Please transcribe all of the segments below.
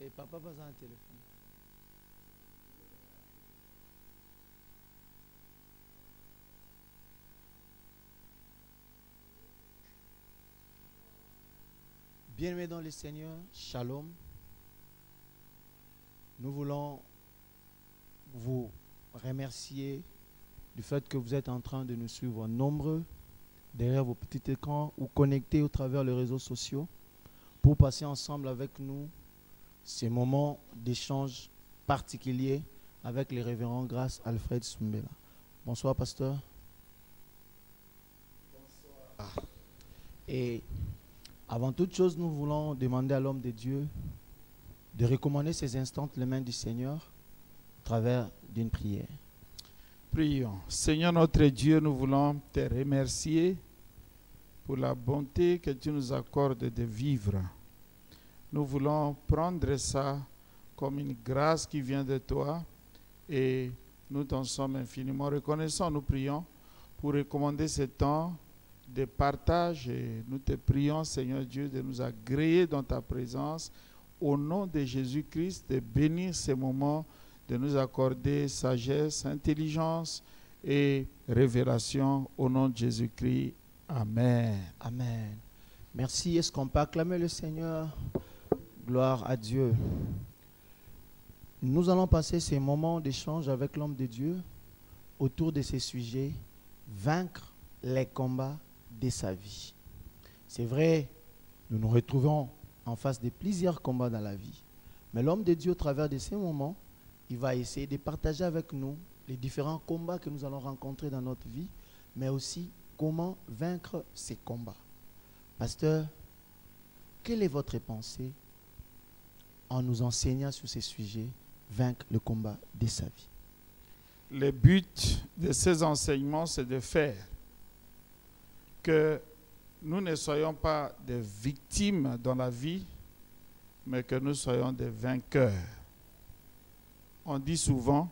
Et papa passe un téléphone. Bien-aimés dans le Seigneur, Shalom. Nous voulons vous remercier du fait que vous êtes en train de nous suivre nombreux derrière vos petits écrans ou connectés au travers les réseaux sociaux pour passer ensemble avec nous ces moments d'échange particuliers avec les révérends Grâce Alfred Sumbela. Bonsoir, pasteur. Bonsoir. Et avant toute chose, nous voulons demander à l'homme de Dieu de recommander ces instants les mains du Seigneur à travers d'une prière. Prions. Seigneur notre Dieu, nous voulons te remercier pour la bonté que tu nous accordes de vivre. Nous voulons prendre ça comme une grâce qui vient de toi et nous t'en sommes infiniment reconnaissants. Nous prions pour recommander ce temps de partage et nous te prions, Seigneur Dieu, de nous agréer dans ta présence au nom de Jésus-Christ, de bénir ces moments, de nous accorder sagesse, intelligence et révélation au nom de Jésus-Christ. Amen. Amen. Merci. Est-ce qu'on peut acclamer le Seigneur? Gloire à Dieu. Nous allons passer ces moments d'échange avec l'homme de Dieu autour de ces sujets, vaincre les combats de sa vie. C'est vrai, nous nous retrouvons en face de plusieurs combats dans la vie. Mais l'homme de Dieu, au travers de ces moments, il va essayer de partager avec nous les différents combats que nous allons rencontrer dans notre vie, mais aussi comment vaincre ces combats. Pasteur, quelle est votre pensée en nous enseignant sur ces sujets, vaincre le combat de sa vie? Le but de ces enseignements, c'est de faire que nous ne soyons pas des victimes dans la vie, mais que nous soyons des vainqueurs. On dit souvent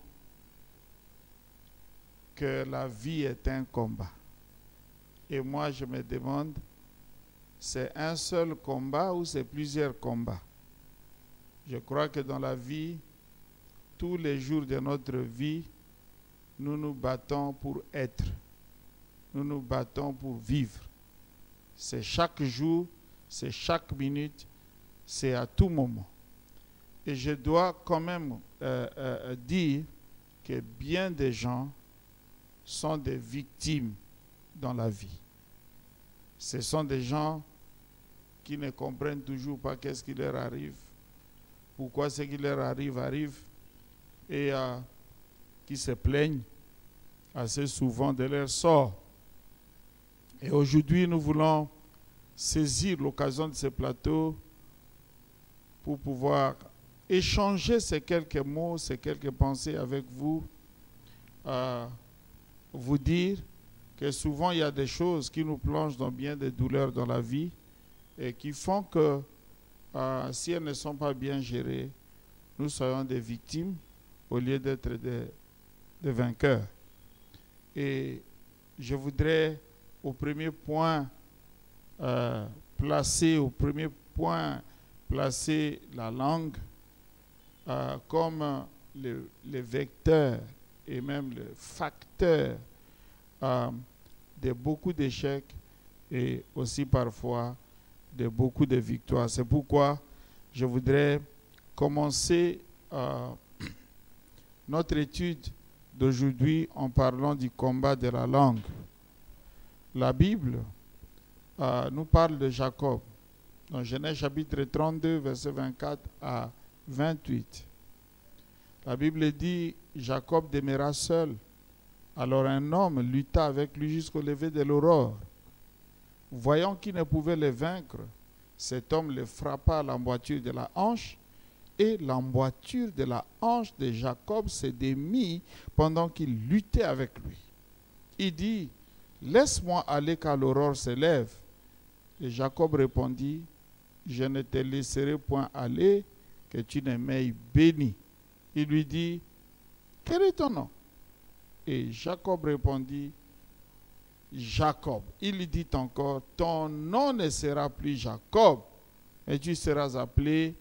que la vie est un combat. Et moi, je me demande, c'est un seul combat ou c'est plusieurs combats? Je crois que dans la vie, tous les jours de notre vie, nous nous battons pour être. Nous nous battons pour vivre. C'est chaque jour, c'est chaque minute, c'est à tout moment. Et je dois quand même dire que bien des gens sont des victimes dans la vie. Ce sont des gens qui ne comprennent toujours pas qu'est-ce qui leur arrive, pourquoi ce qui leur arrive, et qui se plaignent assez souvent de leur sort. Et aujourd'hui, nous voulons saisir l'occasion de ce plateau pour pouvoir échanger ces quelques mots, ces quelques pensées avec vous, vous dire que souvent il y a des choses qui nous plongent dans bien des douleurs dans la vie et qui font que si elles ne sont pas bien gérées, nous soyons des victimes au lieu d'être des vainqueurs. Et je voudrais au premier point placer la langue comme le vecteur et même le facteur de beaucoup d'échecs et aussi parfois de beaucoup de victoires. C'est pourquoi je voudrais commencer notre étude d'aujourd'hui en parlant du combat de la langue. La Bible nous parle de Jacob. Dans Genèse chapitre 32, verset 24 à 28. La Bible dit, Jacob demeura seul. Alors un homme lutta avec lui jusqu'au lever de l'aurore. Voyant qu'il ne pouvait le vaincre, cet homme le frappa à l'emboîture de la hanche, et l'emboîture de la hanche de Jacob se démit pendant qu'il luttait avec lui. Il dit, laisse-moi aller car l'aurore se lève. Et Jacob répondit, je ne te laisserai point aller, que tu ne m'aies béni. Il lui dit, quel est ton nom? Et Jacob répondit, Jacob. Il lui dit encore, ton nom ne sera plus Jacob, mais tu seras appelé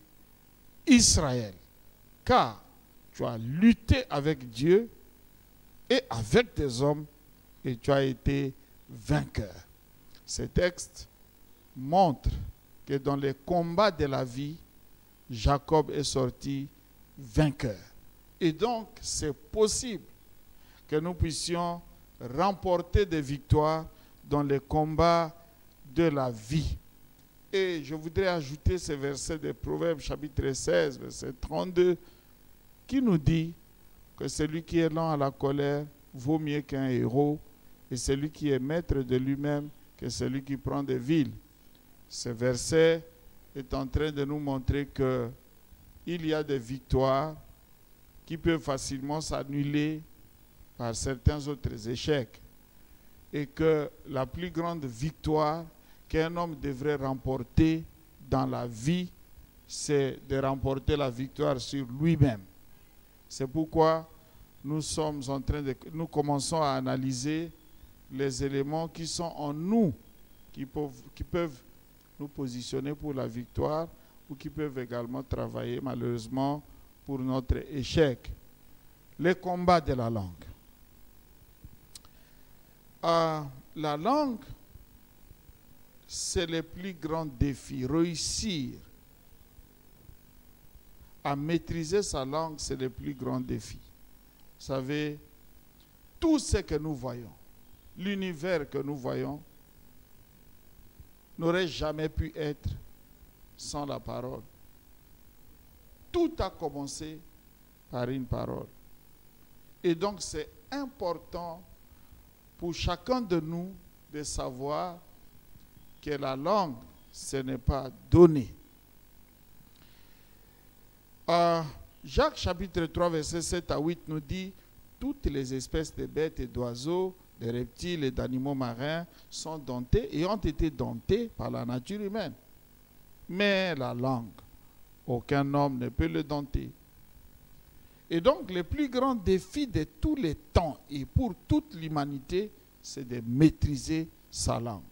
Israël, car tu as lutté avec Dieu et avec tes hommes et tu as été vainqueur. Ces textes montrent que dans les combats de la vie, Jacob est sorti vainqueur. Et donc, c'est possible que nous puissions remporter des victoires dans les combats de la vie. Et je voudrais ajouter ce verset de Proverbes chapitre 16, verset 32, qui nous dit que celui qui est lent à la colère vaut mieux qu'un héros, et celui qui est maître de lui-même que celui qui prend des villes. Ce verset est en train de nous montrer qu'il y a des victoires qui peuvent facilement s'annuler par certains autres échecs, et que la plus grande victoire qu'un homme devrait remporter dans la vie, c'est de remporter la victoire sur lui-même. C'est pourquoi nous commençons à analyser les éléments qui sont en nous, qui peuvent nous positionner pour la victoire ou qui peuvent également travailler malheureusement pour notre échec. Les combats de la langue. La langue, c'est le plus grand défi. Réussir à maîtriser sa langue, c'est le plus grand défi. Vous savez, tout ce que nous voyons, l'univers que nous voyons, n'aurait jamais pu être sans la parole. Tout a commencé par une parole. Et donc, c'est important pour chacun de nous de savoir que la langue, ce n'est pas donné. Jacques chapitre 3, verset 7 à 8 nous dit « Toutes les espèces de bêtes et d'oiseaux, de reptiles et d'animaux marins sont domptés et ont été domptés par la nature humaine. Mais la langue, aucun homme ne peut le dompter. » Et donc, le plus grand défi de tous les temps et pour toute l'humanité, c'est de maîtriser sa langue.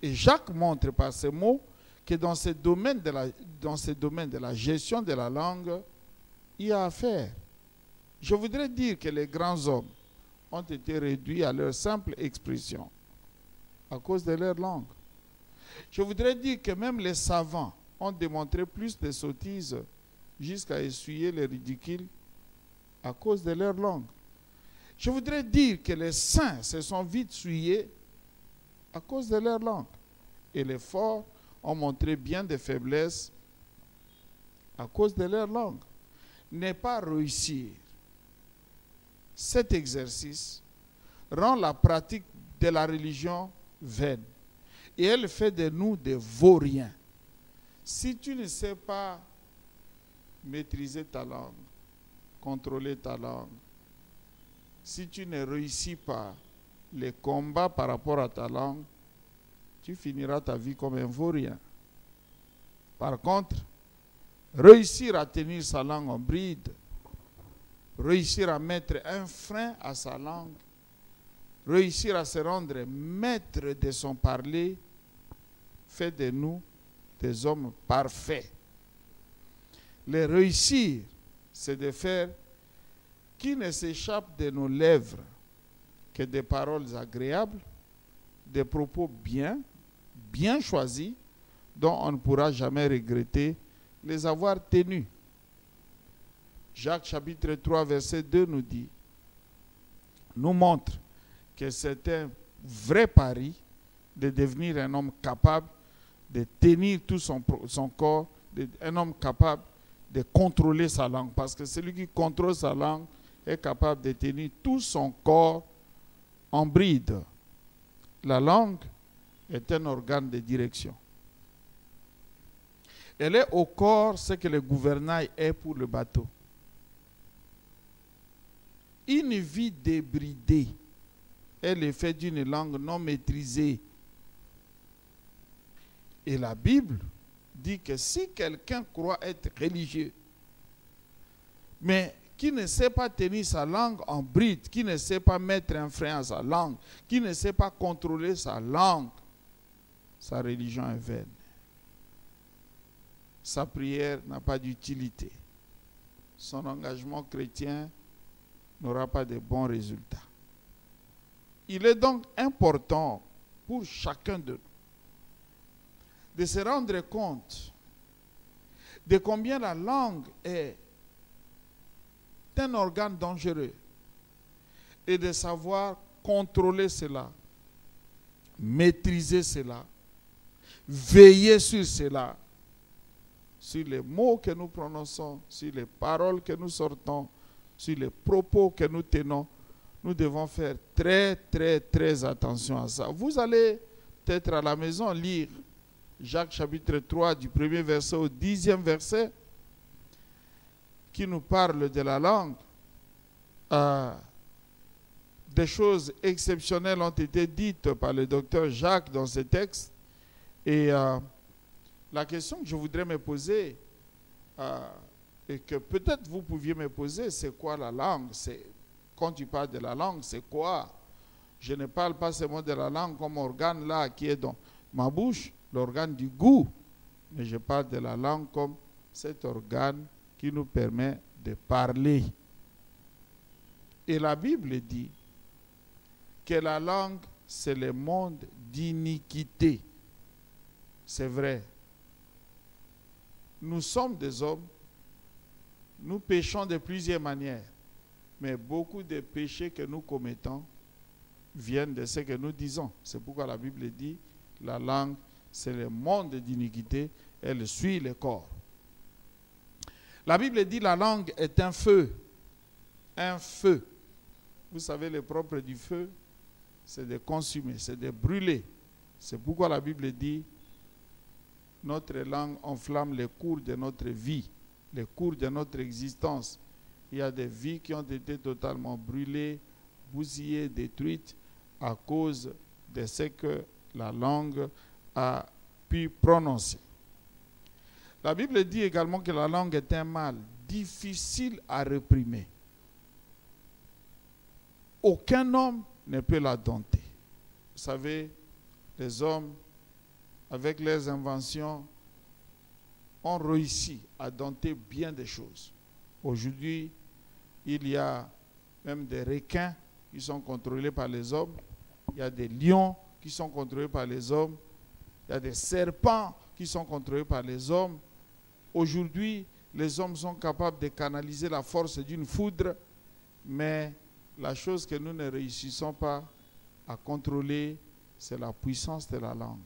Et Jacques montre par ces mots que dans ce domaine de la gestion de la langue, il y a à faire. Je voudrais dire que les grands hommes ont été réduits à leur simple expression à cause de leur langue. Je voudrais dire que même les savants ont démontré plus de sottises jusqu'à essuyer le ridicule à cause de leur langue. Je voudrais dire que les saints se sont vite souillés à cause de leur langue. Et les forts ont montré bien des faiblesses à cause de leur langue. Ne pas réussir cet exercice rend la pratique de la religion vaine. Et elle fait de nous des vauriens. Si tu ne sais pas maîtriser ta langue, contrôler ta langue, si tu ne réussis pas les combats par rapport à ta langue, tu finiras ta vie comme un vaurien. Par contre, réussir à tenir sa langue en bride, réussir à mettre un frein à sa langue, réussir à se rendre maître de son parler, fait de nous des hommes parfaits. Le réussir, c'est de faire qu'il ne s'échappe de nos lèvres que des paroles agréables, des propos bien choisis, dont on ne pourra jamais regretter les avoir tenus. Jacques chapitre 3, verset 2 nous montre que c'est un vrai pari de devenir un homme capable de tenir tout son corps, un homme capable de contrôler sa langue. Parce que celui qui contrôle sa langue est capable de tenir tout son corps en bride. La langue est un organe de direction. Elle est au corps ce que le gouvernail est pour le bateau. Une vie débridée est l'effet d'une langue non maîtrisée. Et la Bible dit que si quelqu'un croit être religieux, mais qui ne sait pas tenir sa langue en bride, qui ne sait pas mettre un frein à sa langue, qui ne sait pas contrôler sa langue, sa religion est vaine. sa prière n'a pas d'utilité. Son engagement chrétien n'aura pas de bons résultats. Il est donc important pour chacun de nous de se rendre compte de combien la langue est un organe dangereux et de savoir contrôler cela, maîtriser cela, veiller sur cela, sur les mots que nous prononçons, sur les paroles que nous sortons, sur les propos que nous tenons. Nous devons faire très, très, très attention à ça. Vous allez peut-être à la maison lire Jacques chapitre 3 du 1er verset au 10e verset qui nous parle de la langue. Des choses exceptionnelles ont été dites par le docteur Jacques dans ce texte. Et la question que je voudrais me poser, et que peut-être vous pouviez me poser, c'est quoi la langue? Quand tu parles de la langue, c'est quoi? Je ne parle pas seulement de la langue comme organe là qui est dans ma bouche, l'organe du goût, mais je parle de la langue comme cet organe qui nous permet de parler. Et la Bible dit que la langue, c'est le monde d'iniquité. C'est vrai. Nous sommes des hommes, nous péchons de plusieurs manières, mais beaucoup de péchés que nous commettons viennent de ce que nous disons. C'est pourquoi la Bible dit, la langue, c'est le monde d'iniquité, elle suit le corps. La Bible dit, la langue est un feu. Un feu. Vous savez, le propre du feu, c'est de consumer, c'est de brûler. C'est pourquoi la Bible dit, notre langue enflamme les cours de notre vie, les cours de notre existence. Il y a des vies qui ont été totalement brûlées, bousillées, détruites à cause de ce que la langue a pu prononcer. La Bible dit également que la langue est un mal difficile à réprimer. Aucun homme ne peut la dompter. Vous savez, les hommes, avec leurs inventions, ont réussi à dompter bien des choses. Aujourd'hui, il y a même des requins qui sont contrôlés par les hommes. Il y a des lions qui sont contrôlés par les hommes. Il y a des serpents qui sont contrôlés par les hommes. Aujourd'hui, les hommes sont capables de canaliser la force d'une foudre, mais la chose que nous ne réussissons pas à contrôler, c'est la puissance de la langue.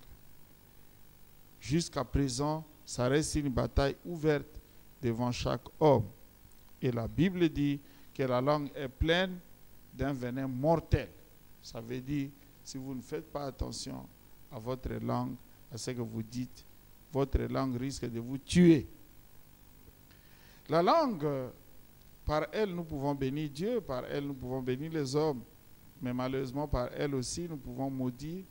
Jusqu'à présent, ça reste une bataille ouverte devant chaque homme. Et la Bible dit que la langue est pleine d'un venin mortel. Ça veut dire, si vous ne faites pas attention à votre langue, à ce que vous dites, votre langue risque de vous tuer. La langue, par elle, nous pouvons bénir Dieu, par elle, nous pouvons bénir les hommes. Mais malheureusement, par elle aussi, nous pouvons maudire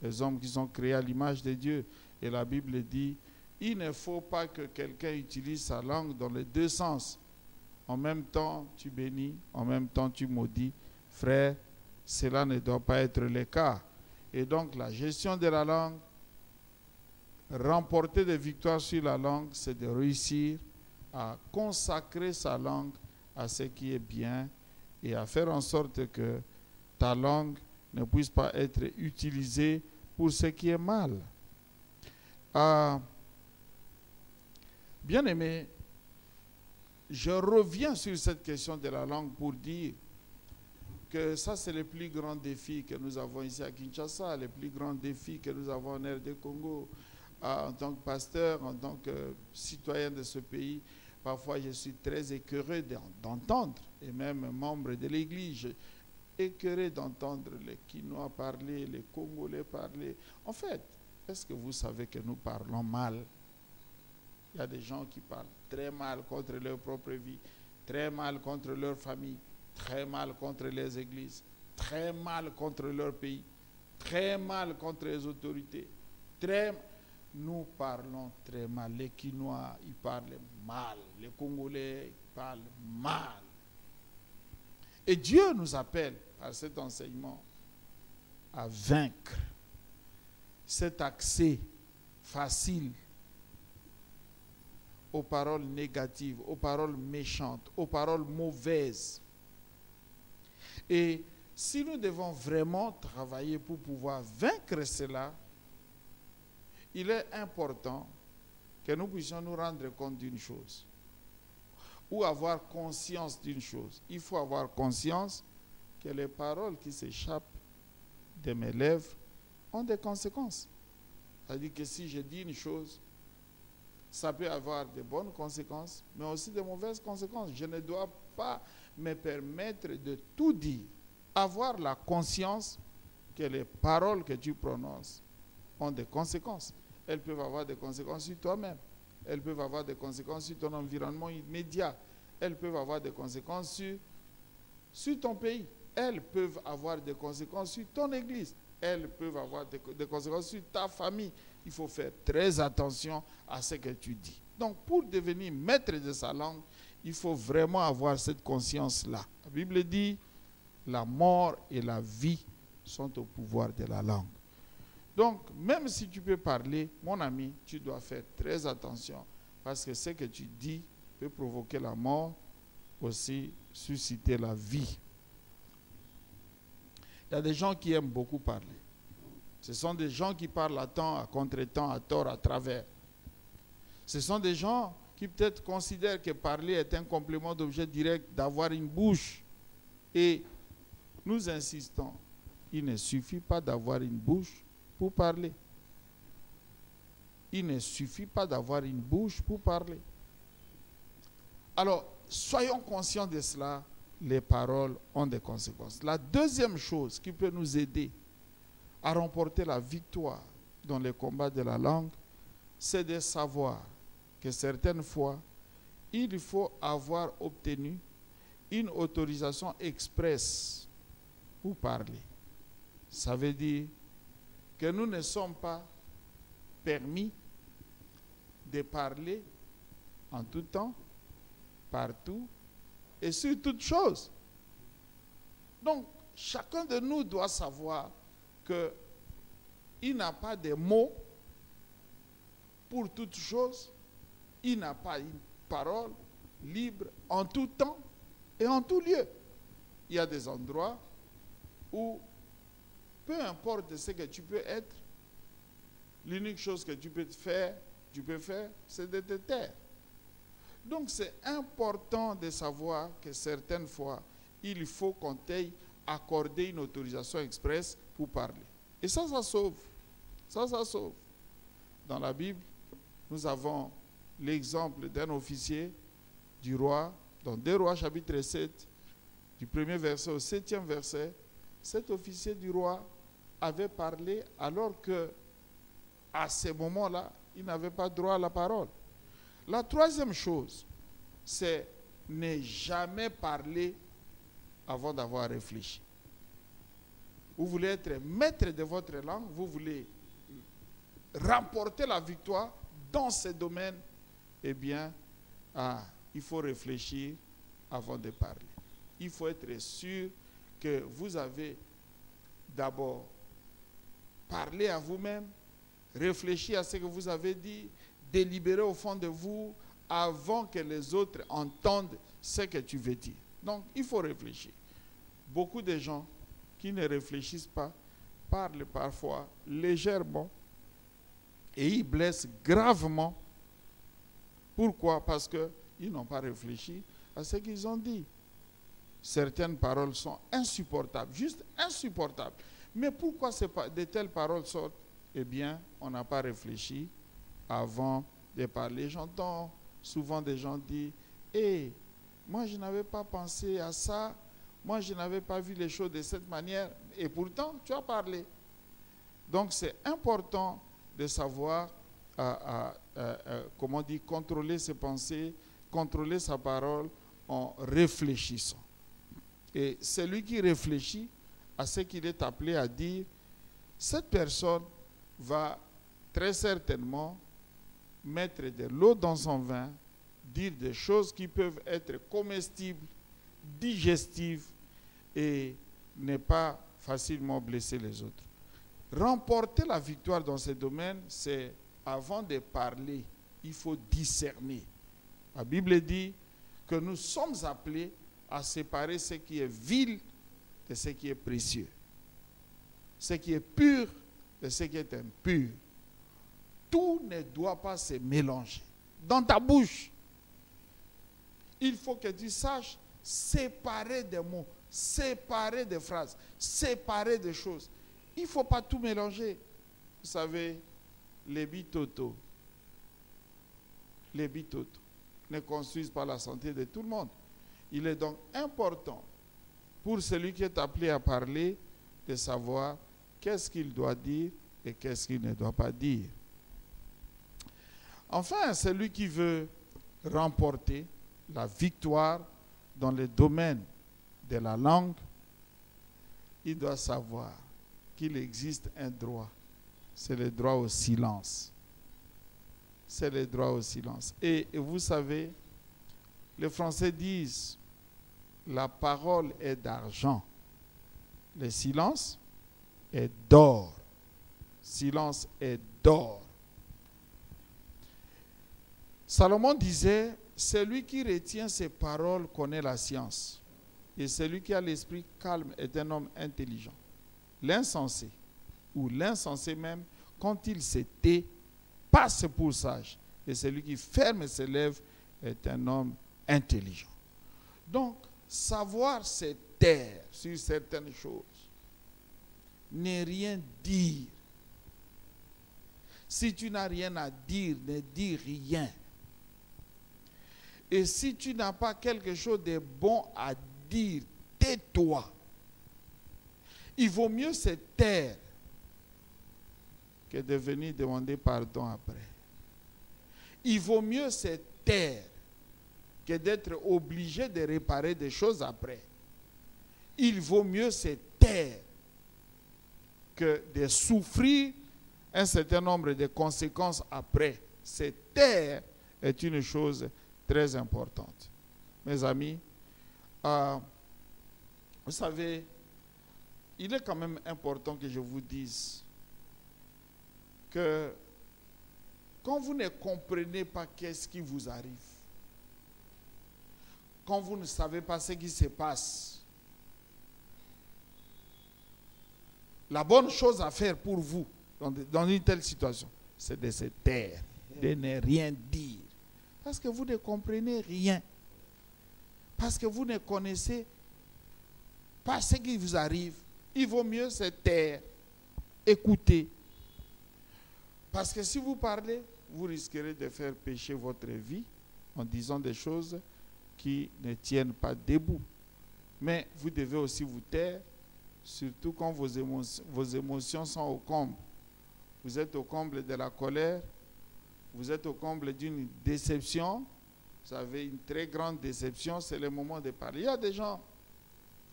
les hommes qui sont créés à l'image de Dieu. Et la Bible dit, il ne faut pas que quelqu'un utilise sa langue dans les deux sens. En même temps, tu bénis, en même temps, tu maudis. Frère, cela ne doit pas être le cas. Et donc, la gestion de la langue, remporter des victoires sur la langue, c'est de réussir à consacrer sa langue à ce qui est bien et à faire en sorte que ta langue ne puisse pas être utilisée pour ce qui est mal. Bien-aimé, je reviens sur cette question de la langue pour dire que ça, c'est le plus grand défi que nous avons ici à Kinshasa, le plus grand défi que nous avons en RD Congo. En tant que pasteur, en tant que citoyen de ce pays, parfois je suis très écœuré d'entendre, et même membre de l'Église, écœuré d'entendre les Kinois parler, les Congolais parler. En fait, est-ce que vous savez que nous parlons mal? Il y a des gens qui parlent très mal contre leur propre vie, très mal contre leur famille, très mal contre les églises, très mal contre leur pays, très mal contre les autorités. Nous parlons très mal. Les Kinois, ils parlent mal. Les Congolais, ils parlent mal. Et Dieu nous appelle à cet enseignement à vaincre cet accès facile aux paroles négatives, aux paroles méchantes, aux paroles mauvaises. Et si nous devons vraiment travailler pour pouvoir vaincre cela, il est important que nous puissions nous rendre compte d'une chose ou avoir conscience d'une chose. Il faut avoir conscience que les paroles qui s'échappent de mes lèvres ont des conséquences. C'est-à-dire que si je dis une chose, ça peut avoir de bonnes conséquences, mais aussi de mauvaises conséquences. Je ne dois pas me permettre de tout dire. Avoir la conscience que les paroles que tu prononces ont des conséquences. Elles peuvent avoir des conséquences sur toi-même. Elles peuvent avoir des conséquences sur ton environnement immédiat. Elles peuvent avoir des conséquences sur ton pays. Elles peuvent avoir des conséquences sur ton église. Elles peuvent avoir des conséquences sur ta famille. Il faut faire très attention à ce que tu dis. Donc, pour devenir maître de sa langue, il faut vraiment avoir cette conscience-là. La Bible dit, la mort et la vie sont au pouvoir de la langue. Donc, même si tu peux parler, mon ami, tu dois faire très attention parce que ce que tu dis peut provoquer la mort, aussi susciter la vie. Il y a des gens qui aiment beaucoup parler. Ce sont des gens qui parlent à temps, à contre-temps, à tort, à travers. Ce sont des gens qui peut-être considèrent que parler est un complément d'objet direct, d'avoir une bouche. Et nous insistons, il ne suffit pas d'avoir une bouche pour parler. Il ne suffit pas d'avoir une bouche pour parler. Alors, soyons conscients de cela, les paroles ont des conséquences. La deuxième chose qui peut nous aider à remporter la victoire dans les combats de la langue, c'est de savoir que certaines fois, il faut avoir obtenu une autorisation expresse pour parler. Ça veut dire que nous ne sommes pas permis de parler en tout temps, partout et sur toutes choses. Donc, chacun de nous doit savoir qu'il n'a pas de mots pour toutes choses, il n'a pas une parole libre en tout temps et en tout lieu. Il y a des endroits où, peu importe ce que tu peux être, l'unique chose que tu peux faire, c'est de te taire. Donc c'est important de savoir que certaines fois, il faut qu'on t'aille accorder une autorisation expresse pour parler. Et ça sauve. Ça sauve. Dans la Bible, nous avons l'exemple d'un officier du roi, dans 2 Rois chapitre 7, du 1er verset au 7e verset. Cet officier du roi avait parlé alors que, à ce moment-là, il n'avait pas droit à la parole. La troisième chose, c'est ne jamais parler avant d'avoir réfléchi. Vous voulez être maître de votre langue, vous voulez remporter la victoire dans ce domaine, eh bien, il faut réfléchir avant de parler. Il faut être sûr que vous avez d'abord parlé à vous-même, réfléchi à ce que vous avez dit, délibéré au fond de vous avant que les autres entendent ce que tu veux dire. Donc, il faut réfléchir. Beaucoup de gens qui ne réfléchissent pas parlent parfois légèrement et ils blessent gravement. Pourquoi? Parce qu'ils n'ont pas réfléchi à ce qu'ils ont dit. Certaines paroles sont insupportables, juste insupportables. Mais pourquoi de telles paroles sortent? Eh bien, on n'a pas réfléchi avant de parler. J'entends souvent des gens dire « Hey, moi je n'avais pas pensé à ça, moi je n'avais pas vu les choses de cette manière, et pourtant tu as parlé. » Donc c'est important de savoir comment dire, contrôler ses pensées, contrôler sa parole en réfléchissant. Et celui qui réfléchit à ce qu'il est appelé à dire, cette personne va très certainement mettre de l'eau dans son vin, dire des choses qui peuvent être comestibles, digestives et ne pas facilement blesser les autres. Remporter la victoire dans ce domaine, c'est avant de parler, il faut discerner. La Bible dit que nous sommes appelés à séparer ce qui est vil de ce qui est précieux. Ce qui est pur de ce qui est impur. Tout ne doit pas se mélanger. Dans ta bouche, il faut que tu saches séparer des mots, séparer des phrases, séparer des choses. Il ne faut pas tout mélanger. Vous savez, les bitoto ne construisent pas la santé de tout le monde. Il est donc important pour celui qui est appelé à parler de savoir qu'est-ce qu'il doit dire et qu'est-ce qu'il ne doit pas dire. Enfin, celui qui veut remporter la victoire dans le domaine de la langue, il doit savoir qu'il existe un droit. C'est le droit au silence. C'est le droit au silence. Et vous savez, les Français disent, la parole est d'argent. Le silence est d'or. Silence est d'or. Salomon disait, celui qui retient ses paroles connaît la science. Et celui qui a l'esprit calme est un homme intelligent. L'insensé, ou l'insensé même, quand il se tait, passe pour sage. Et celui qui ferme ses lèvres est un homme intelligent. Donc, savoir se taire sur certaines choses, ne rien dire. Si tu n'as rien à dire, ne dis rien. Et si tu n'as pas quelque chose de bon à dire, tais-toi. Il vaut mieux se taire que de venir demander pardon après. Il vaut mieux se taire que d'être obligé de réparer des choses après. Il vaut mieux se taire que de souffrir un certain nombre de conséquences après. Se taire est une chose très importante. Mes amis, vous savez, il est quand même important que je vous dise que quand vous ne comprenez pas qu'est-ce qui vous arrive, quand vous ne savez pas ce qui se passe, la bonne chose à faire pour vous dans une telle situation, c'est de se taire, de ne rien dire. Parce que vous ne comprenez rien. Parce que vous ne connaissez pas ce qui vous arrive. Il vaut mieux se taire, écouter. Parce que si vous parlez, vous risquerez de faire pécher votre vie en disant des choses qui ne tiennent pas debout. Mais vous devez aussi vous taire, surtout quand vos émotions sont au comble. Vous êtes au comble de la colère, vous êtes au comble d'une déception. Vous avez une très grande déception, c'est le moment de parler. Il y a des gens,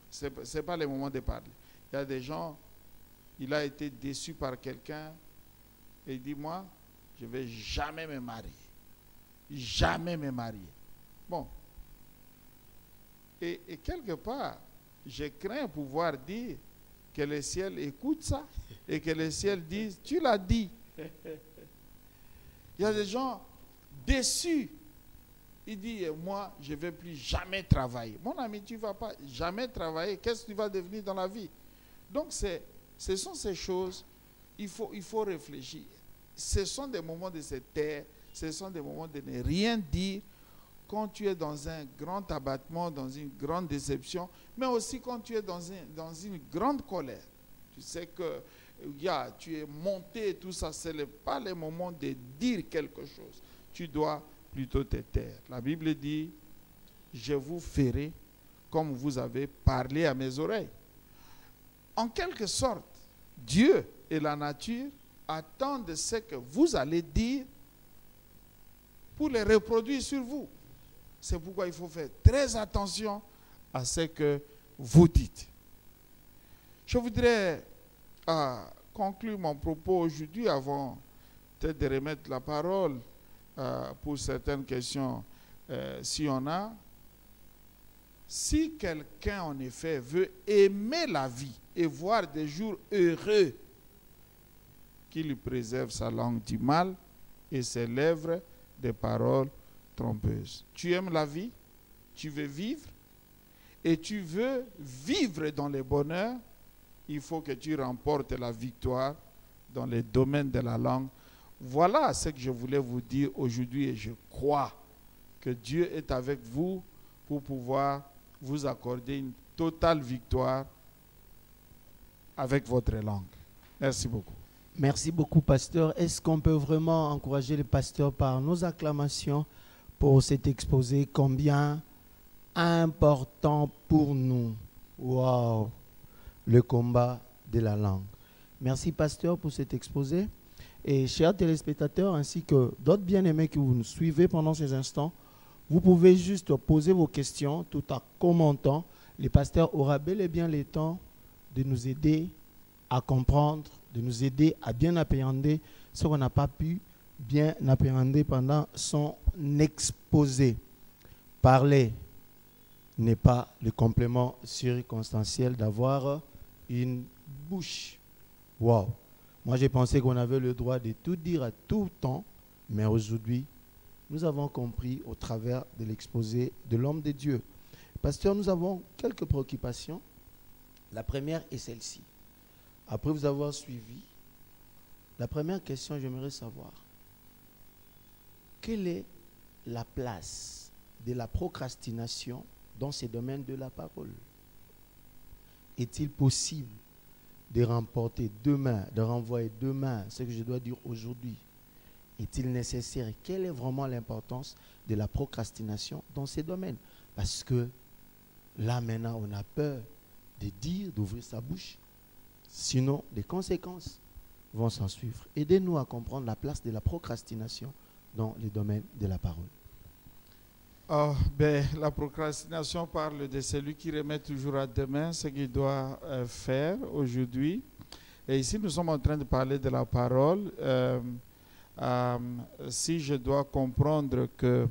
ce n'est pas le moment de parler. Il y a des gens, il a été déçu par quelqu'un et il dit, moi, je ne vais jamais me marier. Jamais me marier. Bon. Et quelque part, je crains pouvoir dire que le ciel écoute ça et que le ciel dise, tu l'as dit. Il y a des gens déçus. Il dit, moi, je ne vais plus jamais travailler. Mon ami, tu ne vas pas jamais travailler. Qu'est-ce que tu vas devenir dans la vie? Donc, ce sont ces choses, il faut réfléchir. Ce sont des moments de se taire, ce sont des moments de ne rien dire quand tu es dans un grand abattement, dans une grande déception, mais aussi quand tu es dans une grande colère. Tu sais que tu es monté et tout ça, ce n'est pas le moment de dire quelque chose. Tu dois plutôt te taire. La Bible dit, je vous ferai comme vous avez parlé à mes oreilles. En quelque sorte, Dieu et la nature attendent ce que vous allez dire pour les reproduire sur vous. C'est pourquoi il faut faire très attention à ce que vous dites. Je voudrais conclure mon propos aujourd'hui avant peut-être de remettre la parole pour certaines questions si on a. Si quelqu'un en effet veut aimer la vie et voir des jours heureux, qu'il lui préserve sa langue du mal et ses lèvres des paroles trompeuse. Tu aimes la vie, tu veux vivre, et tu veux vivre dans le bonheur, il faut que tu remportes la victoire dans les domaines de la langue. Voilà ce que je voulais vous dire aujourd'hui, et je crois que Dieu est avec vous pour pouvoir vous accorder une totale victoire avec votre langue. Merci beaucoup. Merci beaucoup, pasteur. Est-ce qu'on peut vraiment encourager le pasteur par nos acclamations pour cet exposé combien important pour nous? Waouh! Le combat de la langue. Merci, pasteur, pour cet exposé. Et chers téléspectateurs, ainsi que d'autres bien-aimés qui vous nous suivez pendant ces instants, vous pouvez juste poser vos questions tout en commentant. Le pasteur aura bel et bien le temps de nous aider à comprendre, de nous aider à bien appréhender ce qu'on n'a pas pu bien appréhender pendant son exposé. Parler n'est pas le complément circonstanciel d'avoir une bouche. Wow! Moi, j'ai pensé qu'on avait le droit de tout dire à tout temps, mais aujourd'hui, nous avons compris au travers de l'exposé de l'homme de Dieu. Pasteur, nous avons quelques préoccupations. La première est celle-ci. Après vous avoir suivi, la première question, j'aimerais savoir, quelle est la place de la procrastination dans ces domaines de la parole? Est-il possible de remporter demain, de renvoyer demain ce que je dois dire aujourd'hui? Est-il nécessaire? Quelle est vraiment l'importance de la procrastination dans ces domaines? Parce que là maintenant, on a peur de dire, d'ouvrir sa bouche. Sinon, les conséquences vont s'en suivre. Aidez-nous à comprendre la place de la procrastination dans les domaines de la parole. La procrastination parle de celui qui remet toujours à demain ce qu'il doit faire aujourd'hui. Et ici, nous sommes en train de parler de la parole. Si je dois comprendre que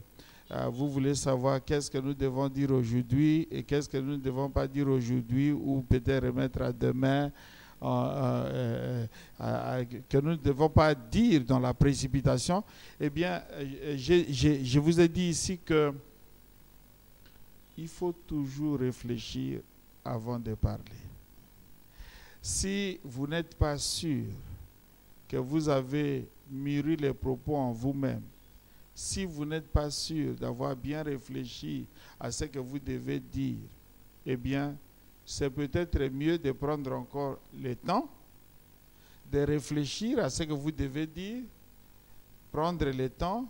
vous voulez savoir qu'est-ce que nous devons dire aujourd'hui et qu'est-ce que nous ne devons pas dire aujourd'hui, ou peut-être remettre à demain, que nous ne devons pas dire dans la précipitation, eh bien, je vous ai dit ici que il faut toujours réfléchir avant de parler. Si vous n'êtes pas sûr que vous avez mûri les propos en vous-même, si vous n'êtes pas sûr d'avoir bien réfléchi à ce que vous devez dire, eh bien, c'est peut-être mieux de prendre encore le temps de réfléchir à ce que vous devez dire, prendre le temps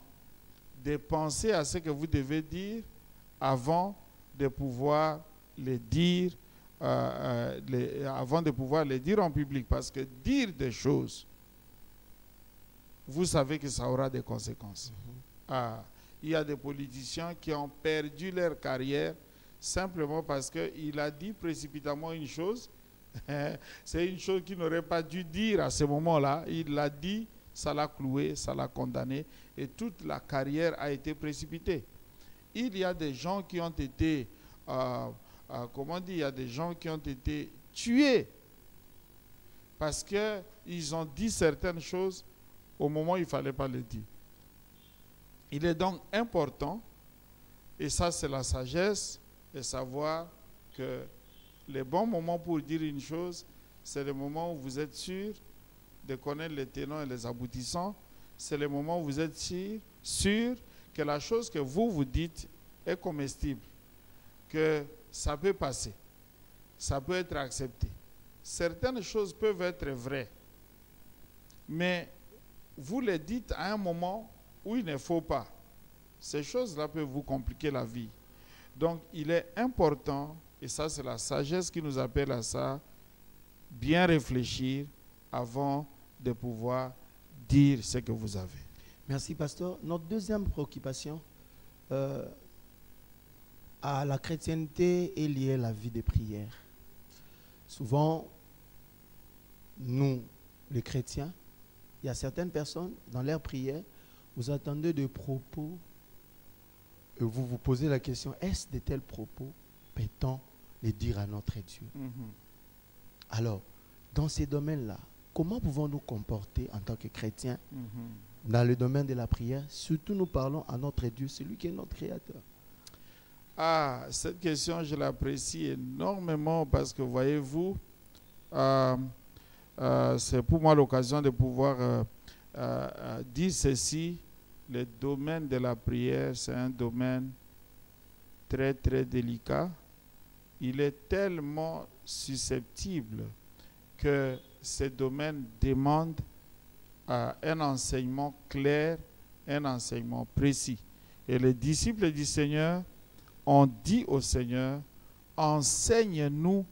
de penser à ce que vous devez dire avant de pouvoir le dire, avant de pouvoir le dire en public. Parce que dire des choses, vous savez que ça aura des conséquences. Il y a des politiciens qui ont perdu leur carrière simplement parce qu'il a dit précipitamment une chose. C'est une chose qu'il n'aurait pas dû dire à ce moment-là. Il l'a dit, ça l'a cloué, ça l'a condamné, et toute la carrière a été précipitée. Il y a des gens qui ont été, il y a des gens qui ont été tués parce qu'ils ont dit certaines choses au moment où il ne fallait pas le dire. Il est donc important, et ça c'est la sagesse, de savoir que le bon moment pour dire une chose, c'est le moment où vous êtes sûr de connaître les tenants et les aboutissants. C'est le moment où vous êtes sûr que la chose que vous dites est comestible, que ça peut passer, ça peut être accepté. Certaines choses peuvent être vraies, mais vous les dites à un moment où il ne faut pas. Ces choses-là peuvent vous compliquer la vie. Donc, il est important, et ça c'est la sagesse qui nous appelle à ça, bien réfléchir avant de pouvoir dire ce que vous avez. Merci, pasteur. Notre deuxième préoccupation à la chrétienté est liée à la vie de prière. Souvent, nous, les chrétiens, il y a certaines personnes, dans leur prière, vous attendez des propos et vous vous posez la question, est-ce de tels propos peut-on les dire à notre Dieu? Alors, dans ces domaines-là, comment pouvons-nous comporter en tant que chrétiens dans le domaine de la prière, surtout nous parlons à notre Dieu, celui qui est notre Créateur. Ah, cette question, je l'apprécie énormément parce que, voyez-vous, c'est pour moi l'occasion de pouvoir dire ceci. Le domaine de la prière, c'est un domaine très, très délicat. Il est tellement susceptible que ce domaine demande un enseignement clair, un enseignement précis. Et les disciples du Seigneur ont dit au Seigneur, enseigne-nous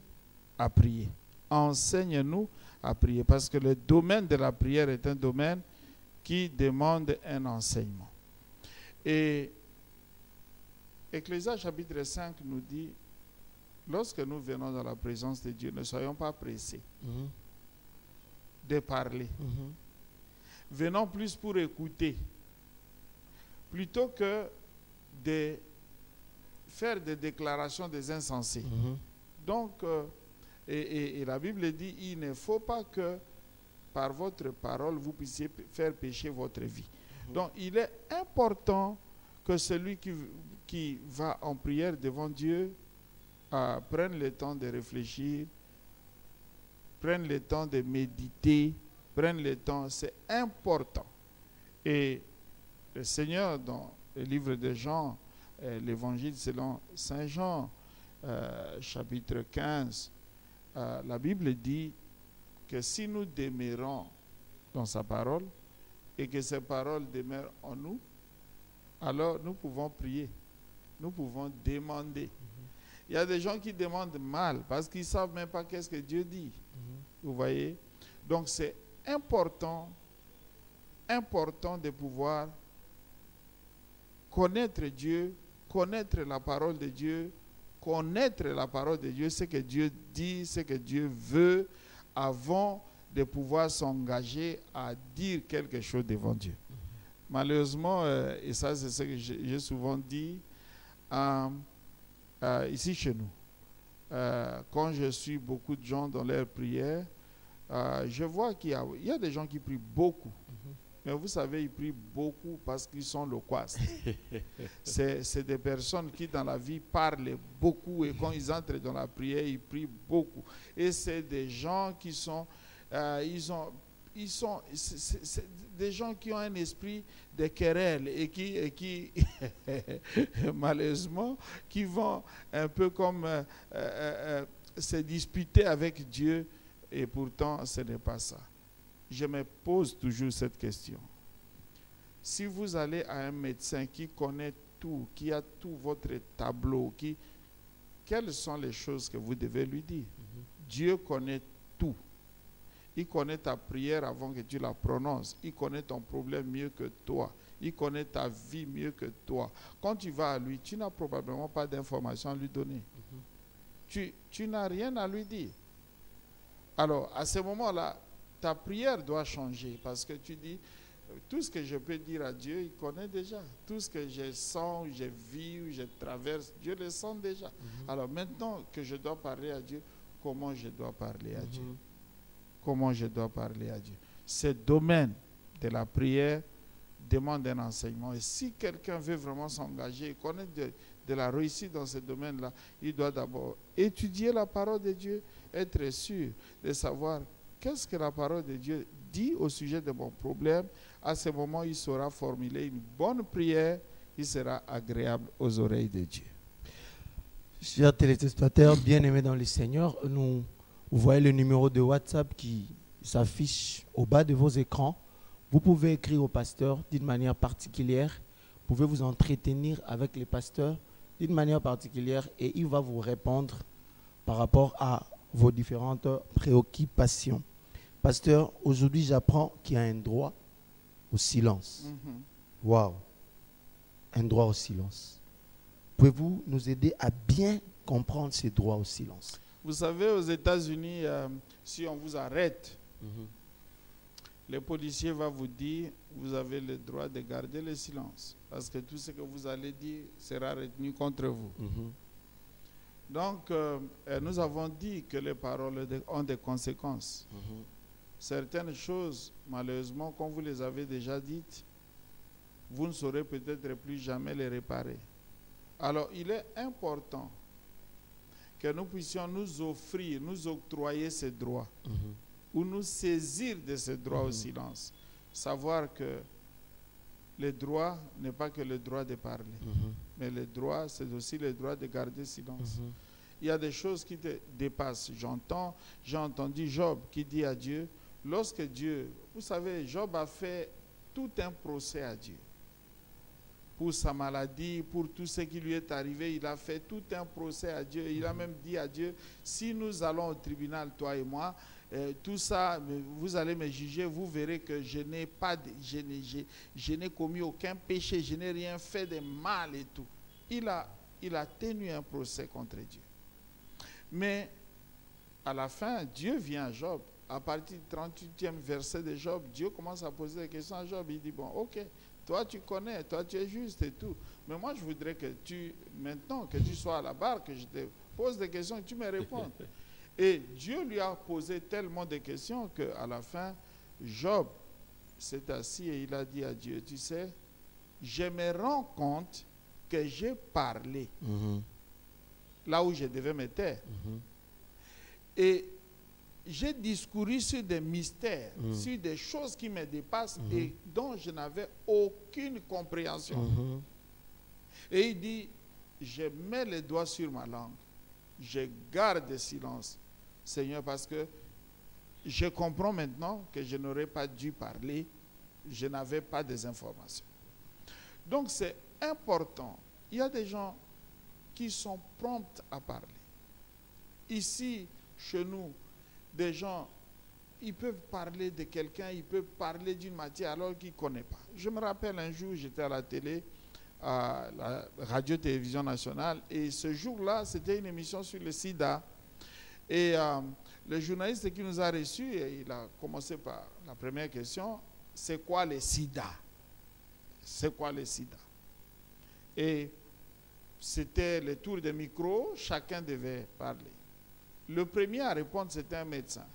à prier. Enseigne-nous à prier. Parce que le domaine de la prière est un domaine qui demande un enseignement. Et Ecclésiaste chapitre 5 nous dit, lorsque nous venons dans la présence de Dieu, ne soyons pas pressés de parler. Venons plus pour écouter, plutôt que de faire des déclarations des insensés. Donc, et la Bible dit, il ne faut pas que par votre parole, vous puissiez faire pécher votre vie. Donc, il est important que celui qui va en prière devant Dieu prenne le temps de réfléchir, prenne le temps de méditer, prenne le temps, c'est important. Et le Seigneur, dans le livre de Jean, l'évangile selon Saint Jean, chapitre 15, la Bible dit que si nous demeurons dans sa parole et que ses paroles demeurent en nous, alors nous pouvons prier, nous pouvons demander. Il y a des gens qui demandent mal parce qu'ils ne savent même pas qu'est-ce que Dieu dit. Vous voyez? Donc c'est important de pouvoir connaître Dieu, connaître la parole de Dieu, ce que Dieu dit, ce que Dieu veut, avant de pouvoir s'engager à dire quelque chose devant Dieu. Malheureusement, et ça c'est ce que j'ai souvent dit, ici chez nous, quand je suis beaucoup de gens dans leur prière, je vois qu'il y a des gens qui prient beaucoup. Mais vous savez, ils prient beaucoup parce qu'ils sont loquaces. C'est des personnes qui, dans la vie, parlent beaucoup et quand ils entrent dans la prière, ils prient beaucoup. Et c'est des gens qui sont... c'est des gens qui ont un esprit de querelle et qui malheureusement, qui vont un peu comme se disputer avec Dieu et pourtant, ce n'est pas ça. Je me pose toujours cette question. Si vous allez à un médecin qui connaît tout, qui a tout votre tableau, quelles sont les choses que vous devez lui dire? Dieu connaît tout. Il connaît ta prière avant que tu la prononces. Il connaît ton problème mieux que toi. Il connaît ta vie mieux que toi. Quand tu vas à lui, tu n'as probablement pas d'informations à lui donner. Tu n'as rien à lui dire. Alors, à ce moment-là, ta prière doit changer parce que tu dis, tout ce que je peux dire à Dieu, il connaît déjà. Tout ce que je sens, je vis, je traverse, Dieu le sent déjà. Alors maintenant que je dois parler à Dieu, comment je dois parler à Dieu? Comment je dois parler à Dieu? Ce domaine de la prière demande un enseignement. Et si quelqu'un veut vraiment s'engager et connaître de la réussite dans ce domaine-là, il doit d'abord étudier la parole de Dieu, être sûr de savoir qu'est-ce que la parole de Dieu dit au sujet de mon problème. À ce moment, il saura formuler une bonne prière qui sera agréable aux oreilles de Dieu. Chers téléspectateurs, bien-aimés dans le Seigneur, vous voyez le numéro de WhatsApp qui s'affiche au bas de vos écrans. Vous pouvez écrire au pasteur d'une manière particulière. Vous pouvez vous entretenir avec les pasteurs d'une manière particulière et il va vous répondre par rapport à vos différentes préoccupations. Pasteur, aujourd'hui j'apprends qu'il y a un droit au silence. Waouh! Un droit au silence. Pouvez-vous nous aider à bien comprendre ce droit au silence? Vous savez, aux États-Unis, si on vous arrête, le policier va vous dire, vous avez le droit de garder le silence. Parce que tout ce que vous allez dire sera retenu contre vous. Donc, nous avons dit que les paroles ont des conséquences. Certaines choses, malheureusement, comme vous les avez déjà dites, vous ne saurez peut-être plus jamais les réparer. Alors, il est important que nous puissions nous offrir, nous octroyer ces droits, ou nous saisir de ces droits au silence. Savoir que le droit n'est pas que le droit de parler, mais le droit, c'est aussi le droit de garder silence. Il y a des choses qui te dépassent. J'ai entendu Job qui dit à Dieu, lorsque Dieu, vous savez, Job a fait tout un procès à Dieu. Pour sa maladie, pour tout ce qui lui est arrivé, il a fait tout un procès à Dieu. Il a même dit à Dieu, si nous allons au tribunal, toi et moi, tout ça, vous allez me juger, vous verrez que je n'ai commis aucun péché, je n'ai rien fait de mal et tout. Il a tenu un procès contre Dieu. Mais à la fin, Dieu vient à Job. À partir du 38e verset de Job, Dieu commence à poser des questions à Job. Il dit, bon, ok, toi tu connais, toi tu es juste et tout. Mais moi je voudrais que maintenant que tu sois à la barre, que je te pose des questions et que tu me répondes. Et Dieu lui a posé tellement de questions qu'à la fin, Job s'est assis et il a dit à Dieu, tu sais, je me rends compte que j'ai parlé là où je devais me taire. Et j'ai discouru sur des mystères, sur des choses qui me dépassent et dont je n'avais aucune compréhension. Et il dit, je mets les doigts sur ma langue, je garde le silence, Seigneur, parce que je comprends maintenant que je n'aurais pas dû parler, je n'avais pas des informations. Donc c'est important. Il y a des gens qui sont prompts à parler. Ici, chez nous, des gens, ils peuvent parler de quelqu'un, ils peuvent parler d'une matière alors qu'ils ne connaissent pas. Je me rappelle un jour, j'étais à la télé, à la radio-télévision nationale, et ce jour-là, c'était une émission sur le sida. Et le journaliste qui nous a reçus, il a commencé par la première question, c'est quoi le sida? C'est quoi le sida? Et c'était le tour des micros, chacun devait parler. Le premier à répondre, c'était un médecin.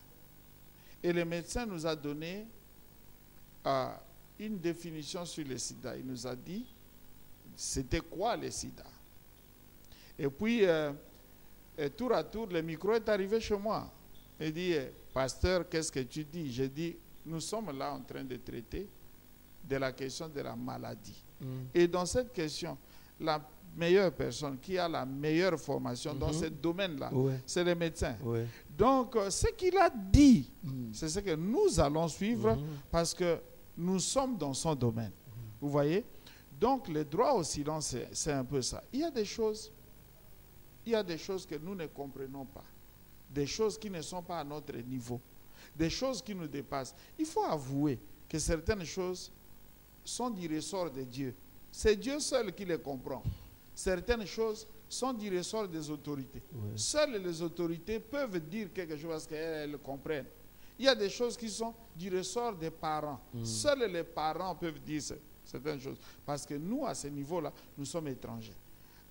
Et le médecin nous a donné une définition sur le sida. Il nous a dit, c'était quoi le sida? Et puis, tour à tour, le micro est arrivé chez moi. Il dit, pasteur, qu'est-ce que tu dis? J'ai dit, nous sommes là en train de traiter de la question de la maladie. Et dans cette question, la meilleure personne qui a la meilleure formation dans ce domaine-là, c'est le médecin. Donc, ce qu'il a dit, c'est ce que nous allons suivre parce que nous sommes dans son domaine. Vous voyez? Donc, le droit au silence, c'est un peu ça. Il y a des choses que nous ne comprenons pas, des choses qui ne sont pas à notre niveau, des choses qui nous dépassent. Il faut avouer que certaines choses sont du ressort de Dieu. C'est Dieu seul qui les comprend. Certaines choses sont du ressort des autorités. Seules les autorités peuvent dire quelque chose parce qu'elles comprennent. Il y a des choses qui sont du ressort des parents. Seuls les parents peuvent dire certaines choses. Parce que nous, à ce niveau-là, nous sommes étrangers.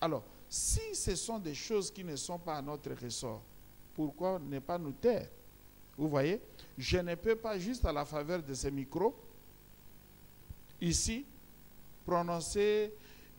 Alors, si ce sont des choses qui ne sont pas à notre ressort, pourquoi ne pas nous taire? Vous voyez? Je ne peux pas, juste à la faveur de ces micros, ici, prononcer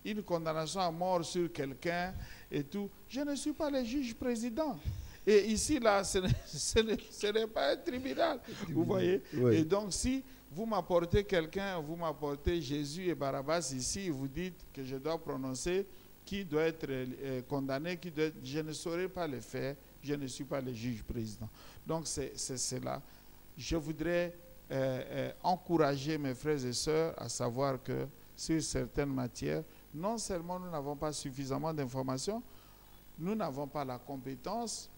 une condamnation à mort sur quelqu'un et tout. Je ne suis pas le juge président. Et ici, là, ce n'est pas un tribunal. Vous voyez? Et donc, si vous m'apportez quelqu'un, vous m'apportez Jésus et Barabbas ici, vous dites que je dois prononcer qui doit être condamné, je ne saurais pas le faire, je ne suis pas le juge président. Donc, c'est cela. Je voudrais encourager mes frères et sœurs à savoir que sur certaines matières, non seulement nous n'avons pas suffisamment d'informations, nous n'avons pas la compétence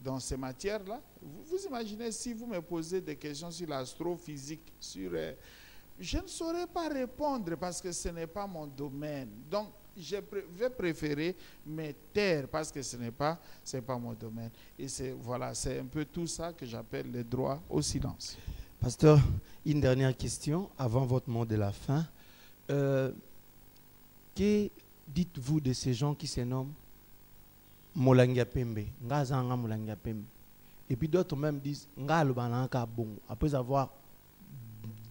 dans ces matières-là. Vous imaginez si vous me posez des questions sur l'astrophysique, sur... je ne saurais pas répondre parce que ce n'est pas mon domaine. Donc, je vais préférer me taire parce que ce n'est pas mon domaine. Et voilà, c'est un peu tout ça que j'appelle le droit au silence. Pasteur, une dernière question avant votre mot de la fin. Que dites-vous de ces gens qui se nomment Molangia Pembe, Ngazanga Molangia Pembe? Et puis d'autres même disent Ngalo Balanka Bon, après avoir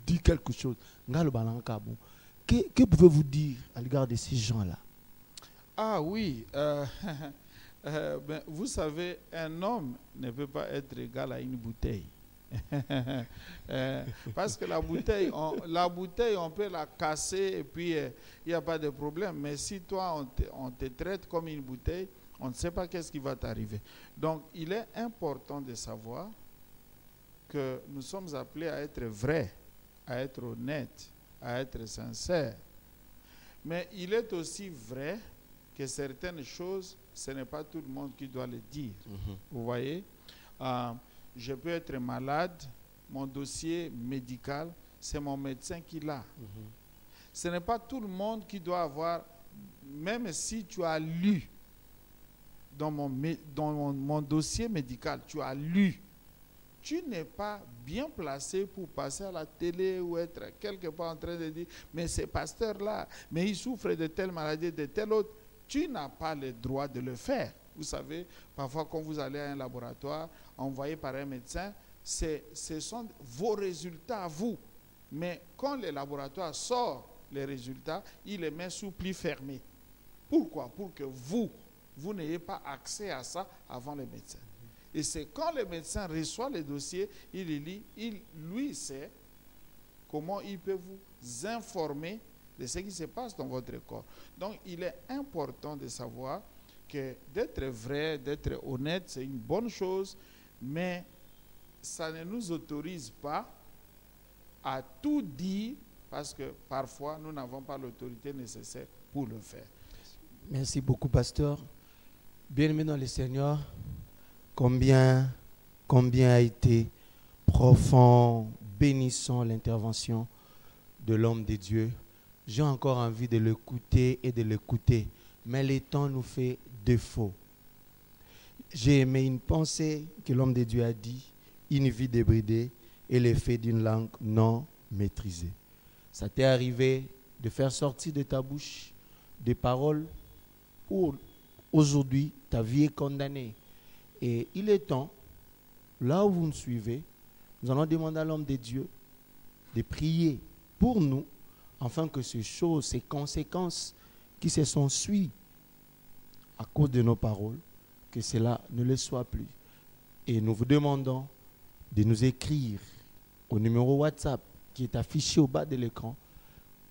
dit quelque chose, Ngalo Balanka Bon. Que pouvez-vous dire à l'égard de ces gens-là? Ah oui, ben, vous savez, un homme ne peut pas être égal à une bouteille. Parce que la bouteille, on peut la casser et puis il n'y a pas de problème. Mais si toi, on te traite comme une bouteille, on ne sait pas qu'est-ce qui va t'arriver. Donc, il est important de savoir que nous sommes appelés à être vrais, à être honnêtes, à être sincères. Mais il est aussi vrai que certaines choses, ce n'est pas tout le monde qui doit le dire. Vous voyez, je peux être malade, mon dossier médical, c'est mon médecin qui l'a. Ce n'est pas tout le monde qui doit avoir, même si tu as lu dans mon dossier médical, tu as lu, tu n'es pas bien placé pour passer à la télé ou être quelque part en train de dire, mais ce pasteur-là, mais il souffre de telle maladie, de telle autre. Tu n'as pas le droit de le faire. Vous savez, parfois quand vous allez à un laboratoire, envoyé par un médecin, ce sont vos résultats à vous. Mais quand le laboratoire sort les résultats, il les met sous pli fermé. Pourquoi? Pour que vous n'ayez pas accès à ça avant le médecin. Et c'est quand le médecin reçoit le dossier, il le lit, lui sait comment il peut vous informer de ce qui se passe dans votre corps. Donc, il est important de savoir que d'être vrai, d'être honnête, c'est une bonne chose, mais ça ne nous autorise pas à tout dire parce que parfois, nous n'avons pas l'autorité nécessaire pour le faire. Merci beaucoup, pasteur. Bien-aimé dans le Seigneur, combien a été profond, bénissant l'intervention de l'homme de Dieu. J'ai encore envie de l'écouter et de l'écouter, mais le temps nous fait défaut. J'ai aimé une pensée que l'homme de Dieu a dit, une vie débridée et l'effet d'une langue non maîtrisée. Ça t'est arrivé de faire sortir de ta bouche des paroles où aujourd'hui ta vie est condamnée. Et il est temps, là où vous nous suivez, nous allons demander à l'homme de Dieu de prier pour nous, afin que ces choses, ces conséquences qui se sont suivies à cause de nos paroles, que cela ne le soit plus. Et nous vous demandons de nous écrire au numéro WhatsApp qui est affiché au bas de l'écran.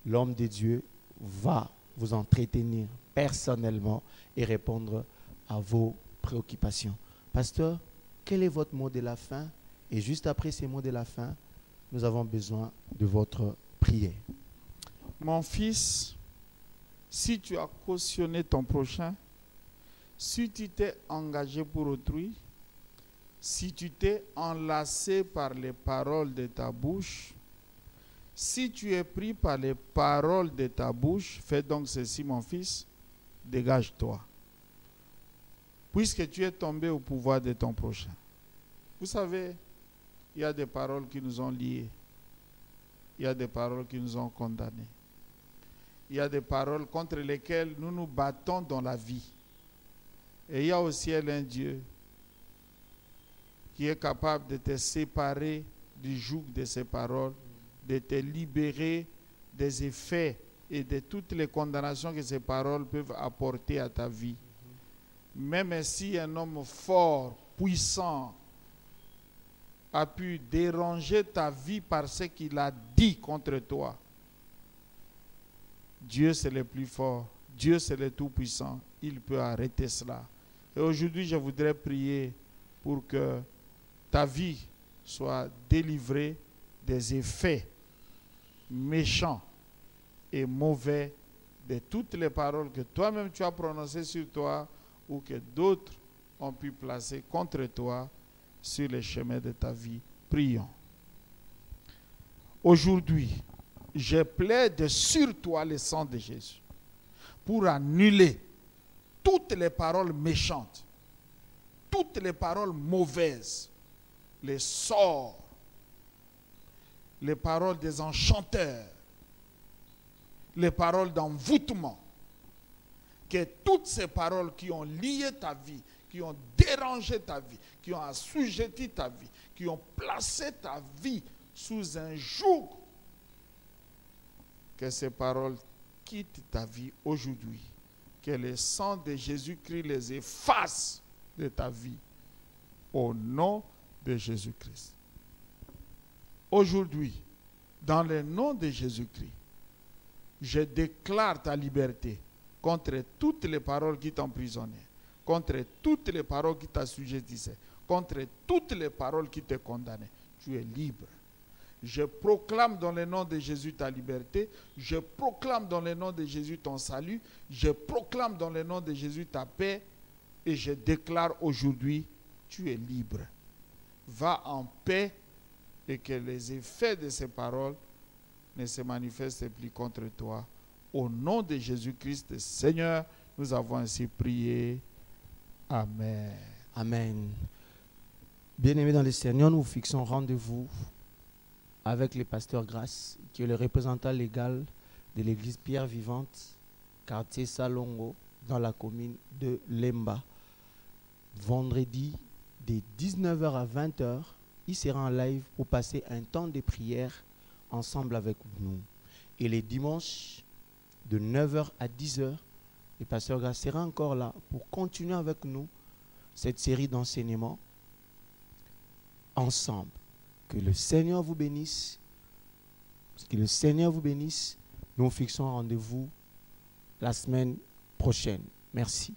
L'homme de Dieu va vous entretenir personnellement et répondre à vos préoccupations. Pasteur, quel est votre mot de la fin? Et juste après ces mots de la fin, nous avons besoin de votre prière. Mon fils, si tu as cautionné ton prochain, si tu t'es engagé pour autrui, si tu t'es enlacé par les paroles de ta bouche, si tu es pris par les paroles de ta bouche, fais donc ceci, mon fils, dégage-toi. Puisque tu es tombé au pouvoir de ton prochain. Vous savez, il y a des paroles qui nous ont liés. Il y a des paroles qui nous ont condamnés. Il y a des paroles contre lesquelles nous nous battons dans la vie. Et il y a au ciel un Dieu qui est capable de te séparer du joug de ces paroles, de te libérer des effets et de toutes les condamnations que ces paroles peuvent apporter à ta vie. Même si un homme fort, puissant, a pu déranger ta vie par ce qu'il a dit contre toi, Dieu c'est le plus fort, Dieu c'est le tout-puissant, il peut arrêter cela. Et aujourd'hui, je voudrais prier pour que ta vie soit délivrée des effets méchants et mauvais de toutes les paroles que toi-même tu as prononcées sur toi ou que d'autres ont pu placer contre toi sur les chemins de ta vie. Prions. Aujourd'hui, je plaide sur toi le sang de Jésus pour annuler toutes les paroles méchantes, toutes les paroles mauvaises, les sorts, les paroles des enchanteurs, les paroles d'envoûtement. Que toutes ces paroles qui ont lié ta vie, qui ont dérangé ta vie, qui ont assujetti ta vie, qui ont placé ta vie sous un joug que ces paroles quittent ta vie aujourd'hui. Que le sang de Jésus-Christ les efface de ta vie. Au nom de Jésus-Christ. Aujourd'hui, dans le nom de Jésus-Christ, je déclare ta liberté contre toutes les paroles qui t'emprisonnaient, contre toutes les paroles qui t'assujettissaient, contre toutes les paroles qui te condamnaient. Tu es libre. Je proclame dans le nom de Jésus ta liberté. Je proclame dans le nom de Jésus ton salut. Je proclame dans le nom de Jésus ta paix. Et je déclare aujourd'hui, tu es libre. Va en paix et que les effets de ces paroles ne se manifestent plus contre toi. Au nom de Jésus-Christ, Seigneur, nous avons ainsi prié. Amen. Amen. Bien-aimés dans le Seigneur, nous fixons rendez-vous avec le pasteur Grace, qui est le représentant légal de l'église Pierre Vivante, quartier Salongo, dans la commune de Lemba. Vendredi, de 19h à 20h, il sera en live pour passer un temps de prière ensemble avec nous. Et les dimanches, de 9h à 10h, le pasteur Grace sera encore là pour continuer avec nous cette série d'enseignements ensemble. Que le Seigneur vous bénisse. Que le Seigneur vous bénisse. Nous fixons rendez-vous la semaine prochaine. Merci.